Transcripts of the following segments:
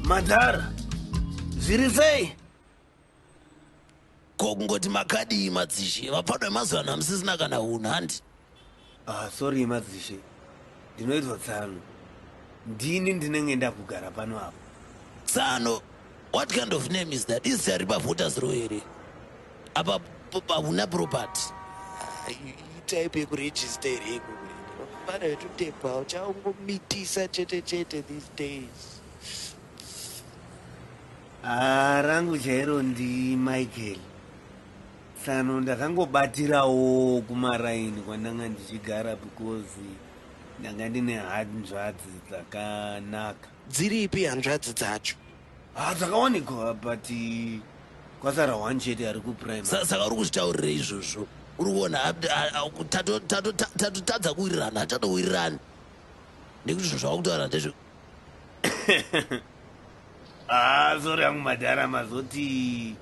Madhara, zvirisei? Kokungoti makadi madzishe, vapadwa mazuva namusisina kana unhandi. Sorry madzishe. Ndinoitwa Tsano. Ndini ndinenge ndakugara pano apo. Tsano, what kind of name is that? Is there a voters row here? Apa una property? Type register ego. Para to take out chaungo mitisa chete these days. Rangu chairo ndi Michael. Tsano ndakangobatirawo kumaraini kwandanga ndichigara because ndanga ndine hanzvadzi dzakanaka. Dziripi hanzvadzi dzacho? Dzakawanikwa but kwasara one chete ari kuprimary. Saka uri kuchitaurira izvozvo. Uri kuona tatotadza kuwirirana, hatatowirirani. Nekuti zvinhu zvakutaura ndezvo. Sorry yangu Madhara mazoti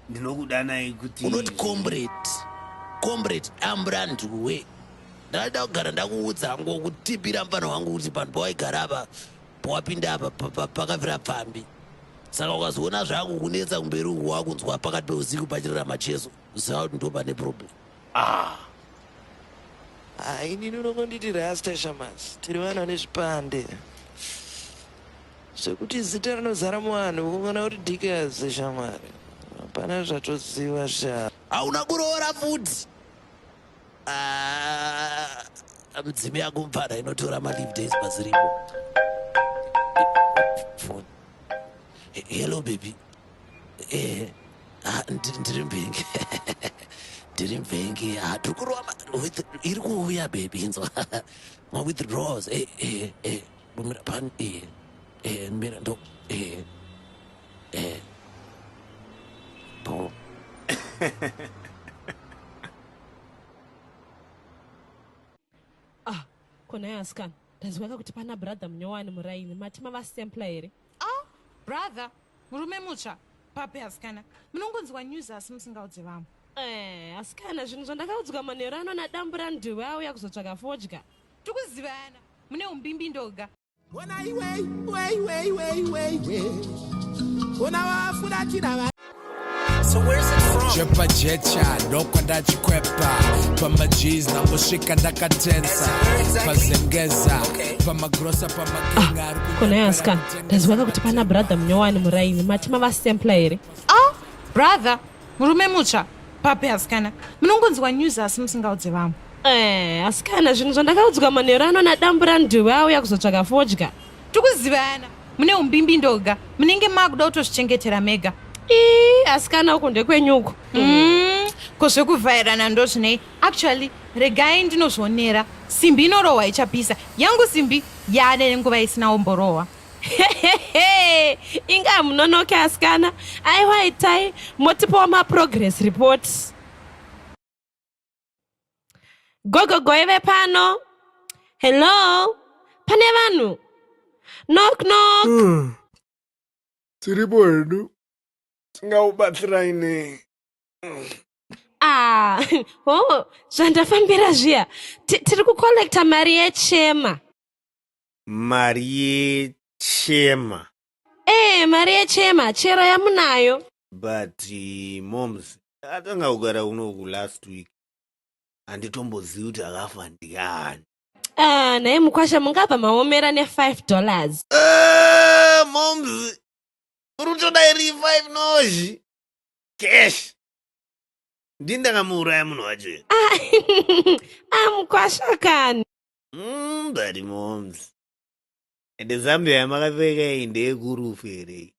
ndinokudanai kuti unoti comrade amburanduwe. Ndada kugara ndakuudza hangu kutipira mufano wangu kuti panhu pawaigara apa pawapinda apa pakabvira pfambi. Saka ukazoona zvangu kunetsa kumberi uku wakunzwa pakati peusiku pachirira macheso, ziva kuti ndo pane problem. Inini unongonditi rasta shamas, tiri vana nezvipande. Zvekuti zita rinozara muvanhu ungaona kuti dikazi shamari. Hapana zvatoziva sha. Hauna kuroora futi. Mudzimi yako mupfana inotora ma-leave days paziripo. Phone. Hello baby. Ndiri mvengi. Ndiri mvengi. Tukurova iri kuuya baby inzwa. Ma withdrawals. Bumira pan. Mbira ndo. Paul. Kona yaskan. Ndazwaka kuti pana brother munyowani muraini matima vasempla here. Brother, murume mutsva. Pape asikana. Munongonzwa news asi musingaudze vamwe. Asikana zvinhu zvandakaudzwa manheru ano nadambu randuve auya kuzotsvaka fodya. Tikuzivana. Mune umbimbi ndoga. So where's it from? Pajecha, ndokwanda chikwepa pamajis nangosvika ndakatensa pazengeza pamagrosa pamagenga. Kona yaska ndazwaka kuti pana brother munyowani muraini matima vasempla here. Brother, murume mutsva. Pape asikana. Munongonzwa news asi musingaudze vamwe. Asikana zvinhu zvandakaudzwa manheru ano nadambu randuve auya kuzotsvaka fodya. Tikuzivana. Mune umbimbi ndoga. Munenge makuda kutozvichengetera mega. Asikana uku ndekwenyuko. Kozvekuvhairana ndo zvinei. Actually, regai ndinozvionera. Simbi inorohwa ichapisa. Yangu simbi yane nguva isina omborohwa. Inga munonoke asikana. Aiwa itai motipowa ma-progress reports. Gogo ive pano. Hello. Pane vanhu. Knock knock. Tiripo hedu. Tingaubatsirai nei. Zvandafambira zviya. Tiri kukolekta mari yechema. Mari yechema? Mari yechema, chero yamunayo. But moms, atanga kugara unoku last week. Handitombozivi kuti akafa ndiani. Naye mukwasha mungabva maomera $5. Moms, urutodairi 5 nozhi. Cash. Ndindakamuraya munhu wacho. Mukwasha kani. But moms. Ende Zambia yamakapfeka iyi ndeyekurufu here.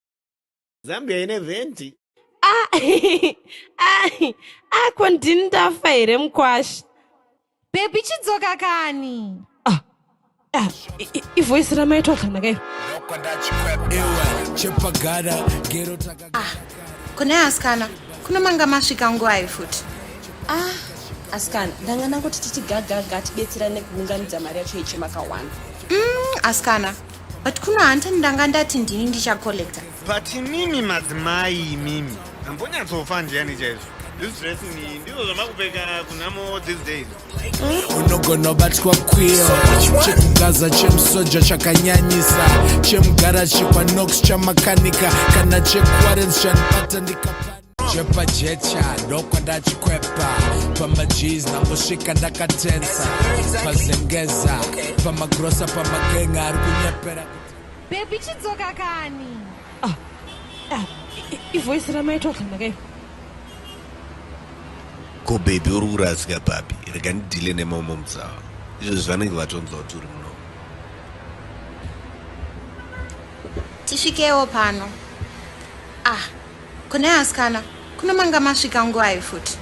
Zambia ine venti. Ako ndini ndafa here mukwasha. Baby chidzoka kani. Ivoisi ramaitwa zvanaka iro. Kuna asikana. Kuna manga masvika nguva futi. Asikana, ndanga nangoti tichigagaga tibetserane kuunganidza mari yacho yechema kawanda. Asikana. but kuna hanta ndanga ndati ndini ndichacollecta. But mimi madzimai mimi ambonyatsofa ndiyani chaizvo. This dressing ndizo zvamakupfeka kunamo these days. Unogona batwa kwiyo chekugaza chemusoja chakanyanyisa chemugara chekwa nox chamakanika kana chekwarens chanibata ndikapani chepajecha ndokwandachikwepa pamajeans nangosvika ndakatensa pazengeza pamagrosa pamagenga ari kunyepera Baby chidzoka kani? ivoice ramaitotlanaka iyo Ko baby uri kurasika papi rega ndidhile nemomo mutsawa izvo zvanenge vatonzwa kuti uri muno. Tisvikewo pano. Kune asikana kuna manga masvika nguva futi.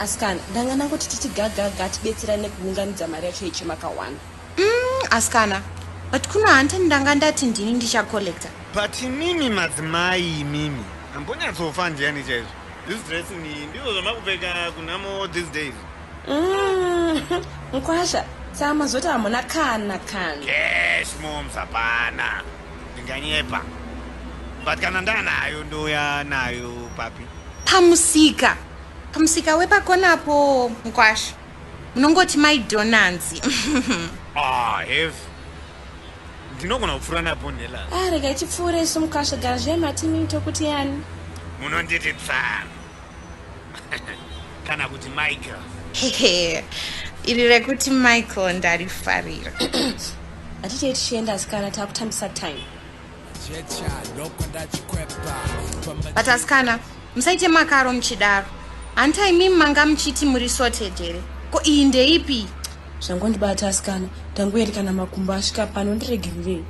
Asikana ndanga nangoti tichigagaga tibetserane kuunganidza mari yacho yechimakawana. Asikana but kuna hanta ndanga ndati ndini ndichacollecta. But mimi madzimai mimi ambonyatsofa ndiyani chaizvo. This dressing ndizo zvamakupfeka kunamo these days. Mkwasha tsama zoti hamuna kana. Yes moms hapana. Ndinganyepa. But kana ndanayo ndoya nayo papi. Pamusika wepakonapo Mkwasha. Unongoti my donanzi. If ndinogona kupfuura napo ndela. Rega ichipfuura isu Mkwasha gara zvematini tokuti yani. Munonditi Tsano. Kana kuti Michael. Iri rekuti Michael ndarifarira. Atite tichienda asikana takutambisa time. jecha ndokwandachikwepa But asikana musaite makaro muchidaro. Hanta imi manga muchiti muri sorted here. Ko iyi ndeipi? Zvangondibata asikana tangoeri kana makumbo asvika pano ndiregererei.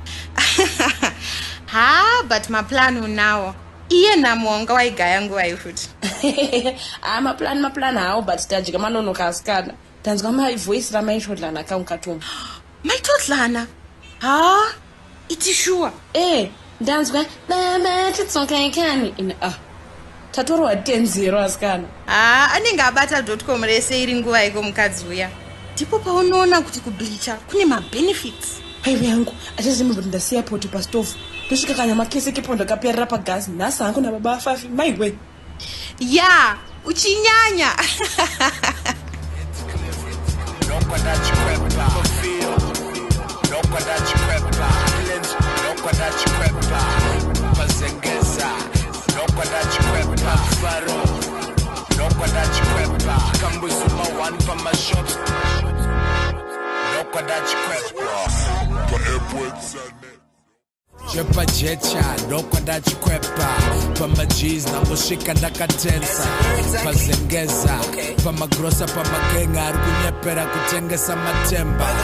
But maplan unawo. Iye namo wanga waigaya nguva ifuti. Maplan hawo but tajika manonoka asikana. Tanzwa voice ramaitodlana kaunkatombo. Maitodlana? Iti sure. Ndanzwa baba titsoka ikani. Tatorwa 10-0 asikana. Anenge abata.com rese iri nguva iko mukadzi uya. Ndipo paunoona kuti kubleacha kune mabenefits. Haiwe yangu atazima kuti ndasiya poto pastofu. Ndosvika kana makese kepondo kaperera pagazi nhasi hangu nababa afafi maiwe. Ya, uchinyanya. chepajecha ndokwandachikwepa pamajeans nangosvika ndakatensa pazengeza pamagrosa pamagenga ari kunyepera kutengesa matemba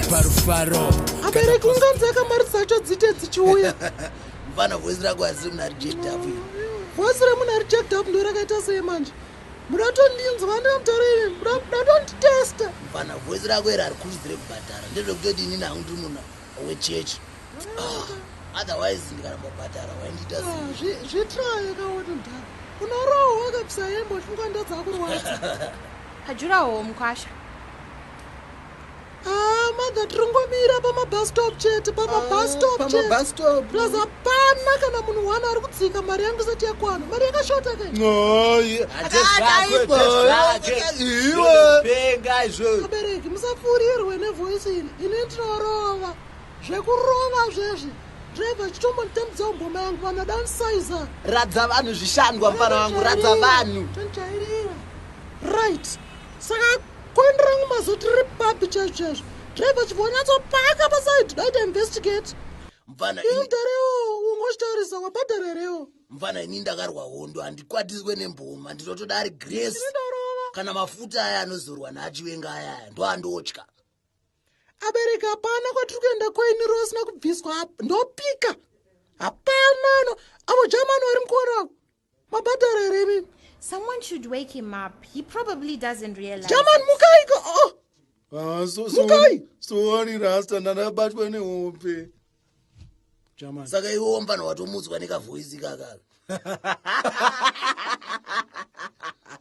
parufaro abereki unganzaka mari dzacho dzite dzichiuya. Mfana voice rako asiri muna reject up. Voice remuna reject up ndo rakaita sei manje? Muratondinzwa ndamutarini, muratonditesta. Mfana voice rako iri arikurudzire kubhadhara ndezvekutoti inini hangu ndinuna wechechi. Otherwise ndikarambobhadhara waindiita zvitraye kaoti ndaka unaroho wakapisa hembo hlunganda dzakurwadza. Hajurawo Mkwasha. Madha tirongomira pamabus-stop chete pamabus-stop chete. Plus hapana kana munhu wani ari kudzika mari yangu isati yakwana. Mari yakashota kai. Abereki musapfuurirwe nevoice iri. Ini ndinorova. Zvekurova zvezvi. Driver chitombonditambidza ngoma yangu vana downsizer. Radza vanhu zvishandwa mfana wangu, radza vanhu. Tonjairira. Right. Saka koini rangu mazoti riri papi chezvo. Driver chivonyatsopaka paside daita investigate. Mfana Ildarewo ungoshtarisa wabhadharerewo. Mfana ini ndakarwa hondo handikwatiswe nemboma ndinotoda ari grace. Kana mafuta aya anozorwa nachiwenga aya ndo andotya. Abereki hapana kwatiri kuenda koini rosina kubviswa apa. Ndopika. Hapana. Avo German vari mukona. Mabhadharere mimi. Someone should wake him up. He probably doesn't realize. German mukai ko. Mukai. Soani rasta ndanabatwa nehope. German. Saka iwo mfana watomutswa nekavoice kaka.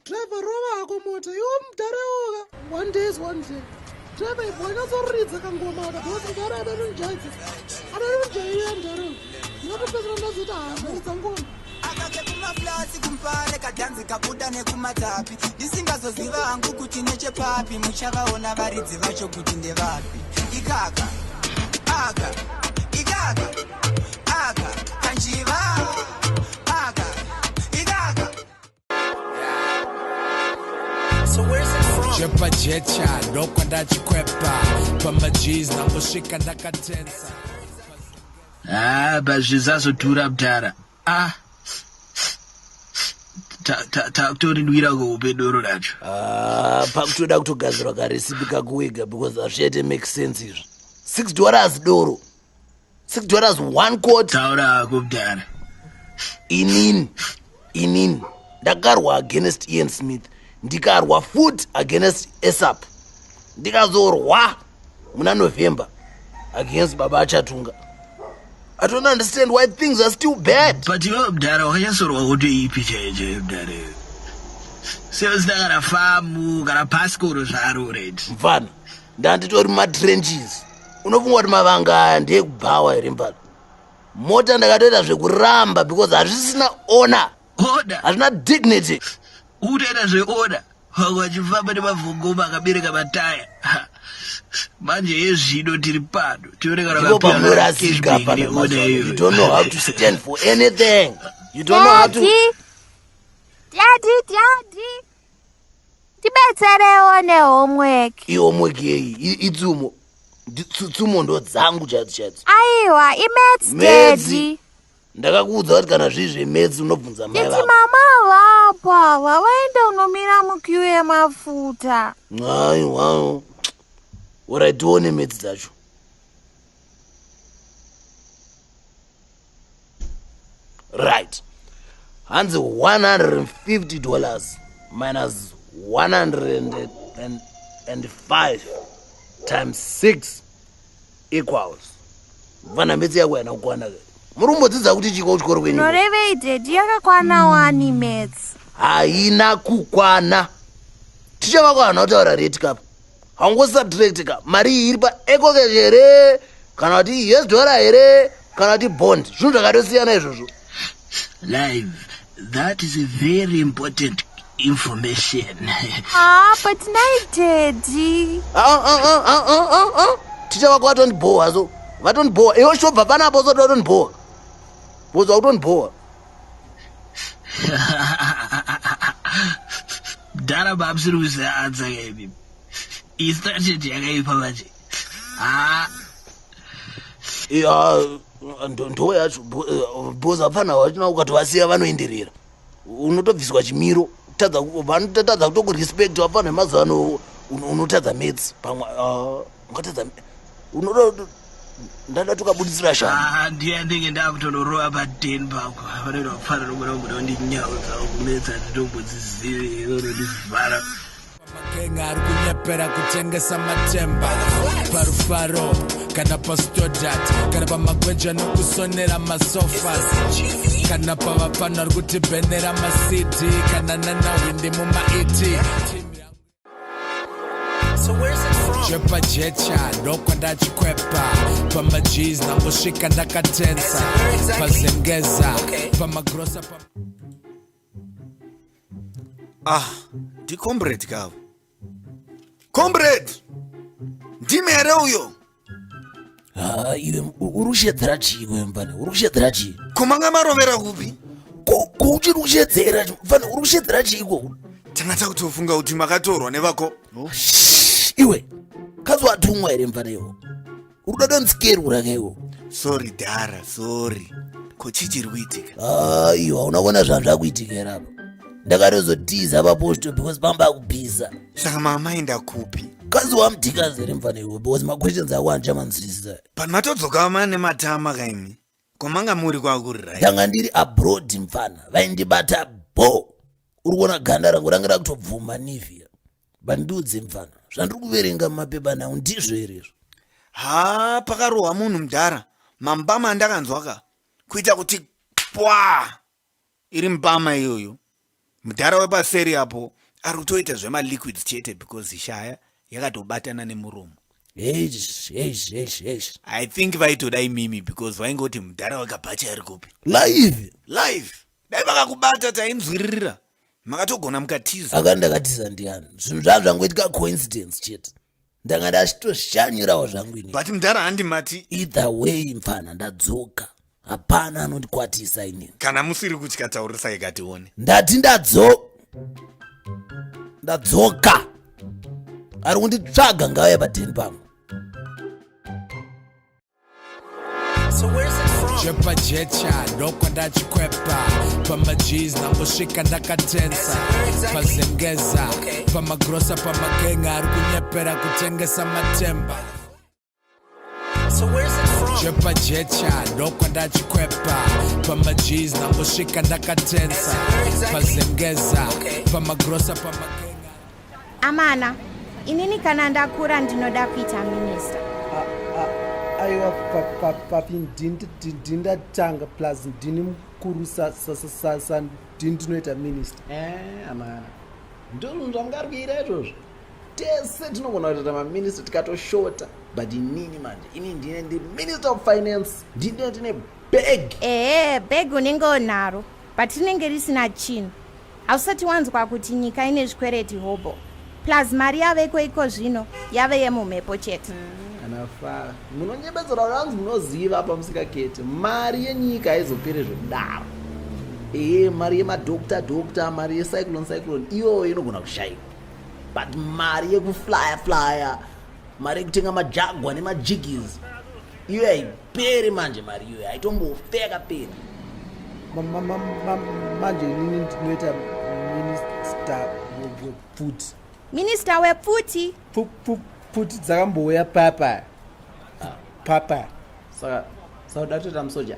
Driver rova hako mota. Iwo mudharewoga. One day is one day. Driver ibwanyazoridza kangoma aka because Ndaro adanonjaidza. Adanonjaiya Ndaro. Ndinotopedzera ndazoti haridza ngoma. Akake kumaflasi kumpare kadhanzi kabuda nekumatapi ndisingazoziva hangu kuti nechepapi muchavaona varidzi vacho kuti ndevapi ikaka aka ikaka aka kanjiva aka ikaka. So where's it from? Pajecha ndokwa ndachikwepa pamajeans nangosvika ndakatensa. Bazvizazodhura mudhara. Takutorinwira kuupe doro racho. Pakutoda kutogadzirwa karesipi kakuwega because hazvichaite make sense izvi. $6 doro. $6 one quart. Taura hako mudhara. Inini. Ndakarwa against Ian Smith. Ndikarwa foot against ASAP. Ndikazorwa muna November against Baba Chatunga. I don't understand why things are still bad. But you know, Dara, I just saw what you PJ, Dara. Sales that are farm, got a passport or red. Van, Dantitori my trenches. Unofungwa kuti mavanga ndekubawa here mbali. Mota ndakatoita zvekuramba because hazvisina honor. Order. Hazvina dignity. Utoita zveorder. Wachifamba nemavhongoma akabereka mataya. Manje yezvido tiri pano. You don't know how to stand for anything. You don't know how to... Daddy. Tibetserewo nehomework. Homework yeyi. Itsumo. Tsumo ndo dzangu chadzi. Aiwa, imaths daddy. Ndakakuudza kuti kana zvizvi maths unobvunza mai vako. Nditi mama vapa, vaenda unomira mukiu yemafuta. Aiwa. Alright, tione maths dzacho. Right. Hanzi $150 minus 105 times 6 equals. Vana maths yako yana kukwana. Murumbodzidza kuti chiko kuchikoro kwenyu. Norevei daddy yakakwana 1 maths. Haina kukwana. Ticha vako hana kutaura rate kapa. Haungosubtract ka. Mari iyi iri pa ecocash here kana kuti US dollar here kana kuti bond. Zvinhu zvakatosiyana izvozvo. Live. That is a very important information. But night daddy. Ticha vako vatondiboha so. Vatondiboha. Iwo shobva panapo so vatondiboha. Boza kutondiboha. Dara babsiri answer game. Strategy yakaipa manje. Ndo yacho boza apana wachina ukatovasiya vanoenderera. Unotobviswa chimiro. Vanotadza kutokurespect apana mazuva ano unotadza maths pamwe ungatadza unoda ndada tukabudisira shanga. Ndiye ndenge ndakutondorowa pa10 pako. Vanoda kufanira kubuda ndinyaudza kumetsa titombodzizive ndizivhara. Makenga ari kunyepera kutengesa matemba parufaro kana pastodat kana pamagweja nokusonera masofas kana pavapano ari kutibhenera masidi kana nanawindi mumaiti. So where's it from? Pajecha ndokwa ndachikwepa pamajeans nangosvika ndakatensa pazengeza pamagrosa Comrade kavo. Comrade! Ndime here uyo. Iwe urushedzera chii kwembane? Urushedzera chii? Komanga marovera kupi? Kuchiri kushedzera mfana urushedzera chii ko? Tangata kutofunga kuti makatorwa nevako. Iwe kazowatumwa here mfana iwo. Urudada ntsikerura kaiwo. Sorry Dara, sorry. Kochichiri kuitika. Iwa unaona zvazvakuitika here apa. Ndakatozotiza paposto because pamba kupisa. Saka mama enda kupi? Kazi wamdhikazi here mfana iwo because my questions ako handichamanzwisisa. Panatodzoka mane matama kaimi. Komanga muri kwakuri right? Ndanga ndiri abroad mfana. Vaindibata bo. Urikuona ganda rangu ranga rakutobvuma nivia. Bandudze mfana. Zvandiri kuverenga mumapepa nawo ndizvo here. Pakarohwa munhu mudhara. Mambama andakanzwaka. Kuita kuti pwa. Iri mbama iyoyo. Mudhara wepaseri apo ari kutoita zvemaliquids chete because ishaya yakatobatana nemuromo. Eish. I think vaitodai mimi because vaingoti mudhara wakabhacha ari kupi Live. Dai vakakubata taimzwiririra makatogona mukatiza. Akandakatiza ndiani? Zvinhu zvavo zvangoitika coincidence chete. Ndanga ndachitoshanyirawo zvangu ini. But mudhara handimati. Either way mfana ndadzoka. Hapana anondikwatisa ini. Kana musiri kutyataurisa ikatione. Ndati ndadzoka. Ari kunditsvaga ngauya padheni pangu. So where's it from? Pajecha ndokwandachikwepa pamajeez nangosvika ndakatensa pazengeza pamagrosa pamagenga ari kunyepera kutengesa matemba. So where's it from? Pajecha ndokwandachikwepa pamajeez nangosvika ndakatensa pazengeza pamagrosa pamagenga. Amana, inini kana ndakura ndinoda kuita minister. Aiwa papi ndindatanga plus ndini mukuru sasa ndinoita minister. Amana ndozvinhu zvamungari kuita izvozvo tese tinogona kuita maminister tikatoshota but inini manje ini ndine minister of finance ndine tine bag. Bag unenge unaro but rinenge risina chinhu. Hausati wanzwa kuti nyika ine zvikwereti hobo plus mari yaveko iko zvino yave yemumhepo chete. Anafara munonyebedzera ranzi munoziva pamusikaketi mari yenyika haizopere zvodaro. Mari yemadokta mari yecyclone iyoyo inogona kushayikwa but mari yekuflya mari yekutenga majagwa nemajigis iyo haiperi manje. mari iyoyo haitombofeka peri. Manje inini ndinoita minister wepfuti. Minister wepfuti? Pfuti dzakambouya papa. Saka uda kutoita musoja?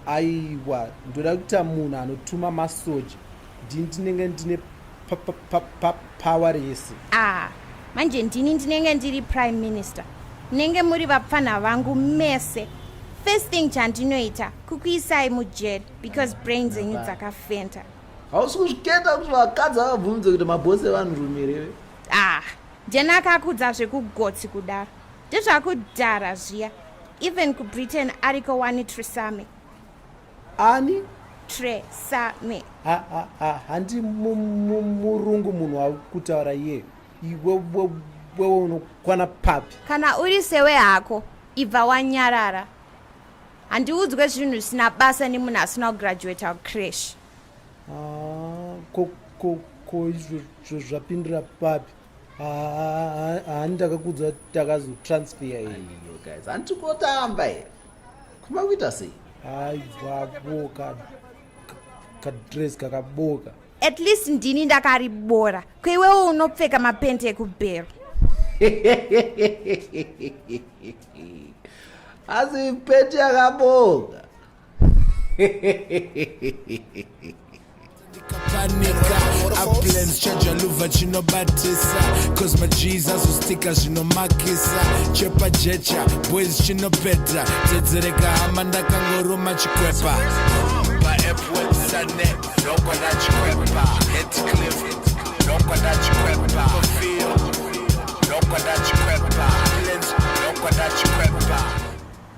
Aiwa ndoda kuita munhu anotuma masoja. Ndinenge ndine power rese. Manje ndinenge ndiri prime minister. Nenge muri vapfana vangu mese. First thing chandinoita kukuisai mujeri because brains enyu dzakafenta. Hausi kuzviketa kuti vakadzi vakabvumidza kuti mabhosi evanhu rume. Ndena akakudza zvekugotsi kudaro. Ndezvakudhara zviya. Even kuBritain ariko wani Tresame. Ani? Tresame. Handi murungu munhu wakutaura iye. Iwe unokwana papi. Kana uri sewe hako, ibva wanyarara. Handiudzwe zvinhu zvisina basa nemunhu asina kugraduate crash. Ko izvo zvapindira papi. Handakakudza takazotransfer iyi. Guys, handikotamba here. Kuma kuita sei? Vaboka kadress kakaboka. At least ndini ndakaribora. Kwewewo unopfeka mapende ekubhero. Asi pete yakaboka. Uplands chaja luva chinobatisa cause my Jesus ustika zvinomakisa chepa jecha boys chinopedza dzedzereka hama ndakangoruma chikwepa pa app website nokwana chikwepa head cliff nokwana